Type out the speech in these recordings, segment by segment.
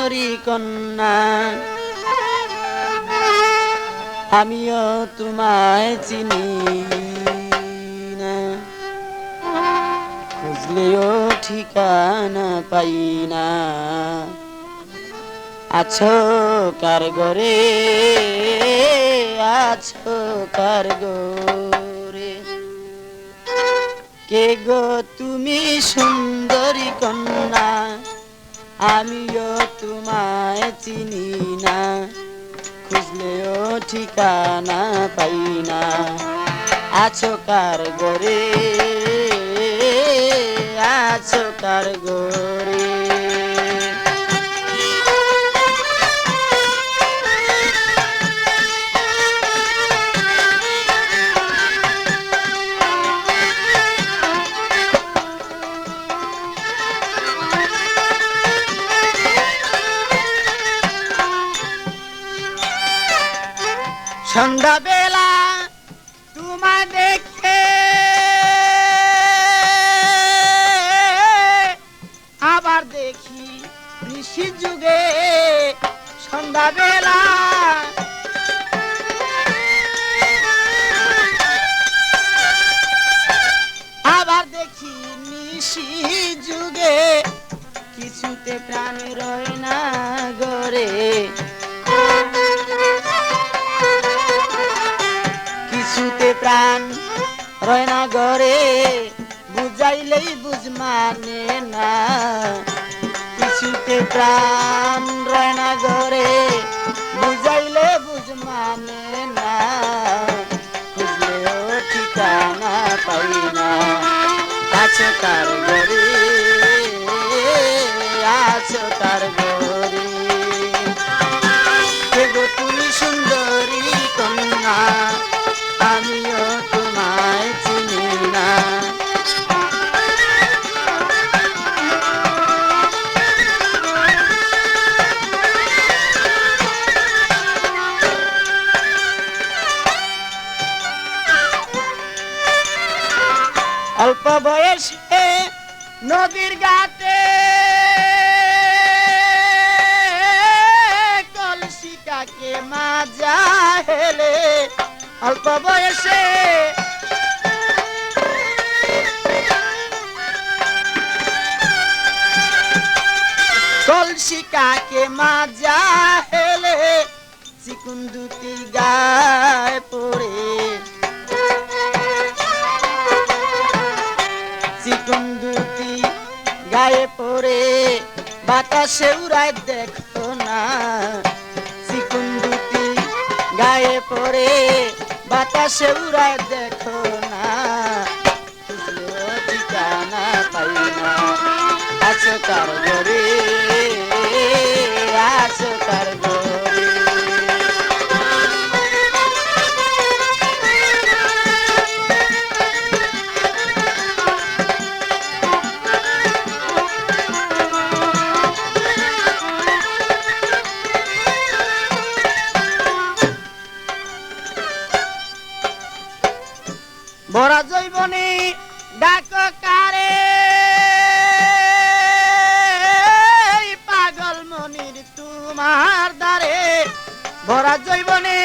সুন্দরী কন্যা আমিও তোমায় চিনি না, খুঁজলেও ঠিকানা পাই না। আছো কার ঘরে, আছো কার ঘরে, কে গো তুমি সুন্দরী কন্যা আমিও তোমায় চিনি না, খুঁজলেও ঠিকানা পাই না। আছো কার ঘরে, আছো কার ঘরে। সন্ধ্যাবেলা তোমায় দেখে আবার দেখি ঋষি যুগে। সন্ধ্যাবেলা আবার দেখি নিশি যুগে, কিছুতে প্রাণ রয় না গরে, কিছুতে প্রাণ রয় না ঘরে, বুঝাইলেই বুঝ মানে না। কিছুতে প্রাণ রয় না ঘরে, বুঝাইলে বুঝ মানে না, খুঁজলেও ঠিকানা পাই না। আছো কার ঘরে, আছো কার ঘরে, কে গো তুমি সুন্দরী কন্যা আমিও তোমায় চিনি না। অল্প বয়সে নদীর ঘাটে কলসিটাকে মাজা হেলে, অল্প বয়সে কলসিটাকে মাজা হেলে, চিকুন দুটি গায়ে পড়ে, চিকুন দুটি গায়ে পড়ে বাতাসে উড়ায় দেখো না। চিকুন দুটি গায়ে পড়ে বাতাসে উড়ায় দেখো না, খুঁজলেও ঠিকানা পাই না। আছো কার ঘরে, আছো কার ঘরে, ভরা জৈবনে ডাক কারে, পাগল মনির তোমার দ্বারে। ভরা জৈবনে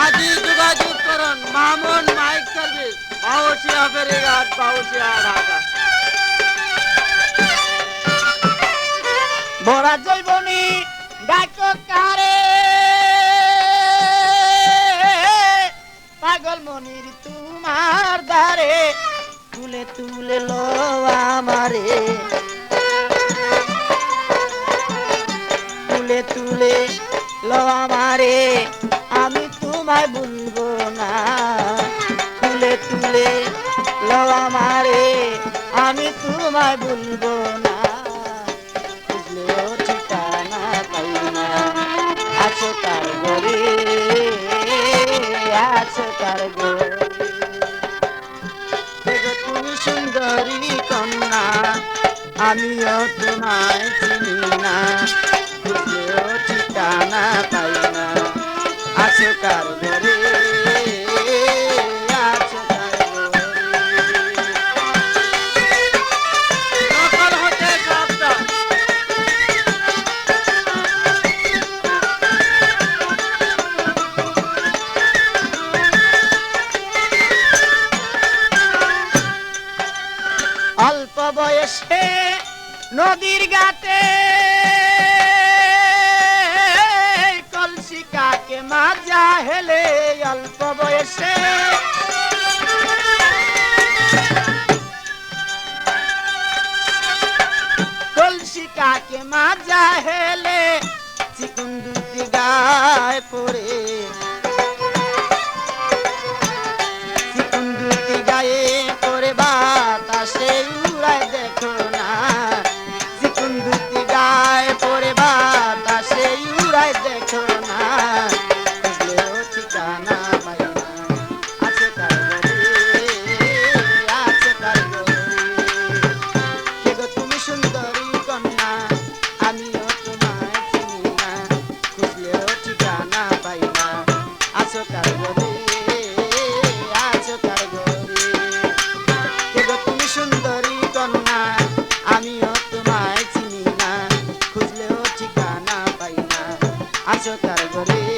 আদি যোগাযোগ করুন মামুন মাইক সার্ভিস, বাউসিয়া ফেরিঘাট, বাউসিয়া ঢাকা। ভরা জৈবনে ডাক কারে, পাগল মনির তোমার দ্বারে, তুলে তুলে লো আমারে, তুলে তুলে লো আমারে, আমি তোমায় ভুলবো না। তুলে তুলে লো আমারে, আমি তোমায় ভুলবো না, খুঁজলেও ঠিকানা পাই না। আছো কার ঘরে, আছো কার ঘরে, তুমি সুন্দরী কন্যা আমিও তোমায় চিনি না, খুঁজলেও ঠিকানা পাই না। আছো কার ঘরে, আছো কার ঘরে। নকল হতে সাবধান। বয়সে নদীর ঘাটে কলসি কাকে মাজা হেলে অল্প বয়সে কলসি কাকে মাজা হেলে চিকুন দুটি গায়ে পড়ে চিকুন দুটি গায়ে পড়ে বাতাসে উড়ায় দেখো না চিকুন দুটি গায়ে পড়ে বাতাসে উড়ায় দেখো না খুঁজলেও ঠিকানা পাই না আছে কার ঘরে আছে কার ঘরে কে গো তুমি সুন্দরী কন্যা আমিও তোমায় চিনি না খুঁজলেও ঠিকানা পাই না আছো কার ঘরে আছো কার ঘরে কে গো তুমি সুন্দরী কন্যা আমিও তোমায় চিনি না খুঁজলেও ঠিকানা পাই না আছো কার ঘরে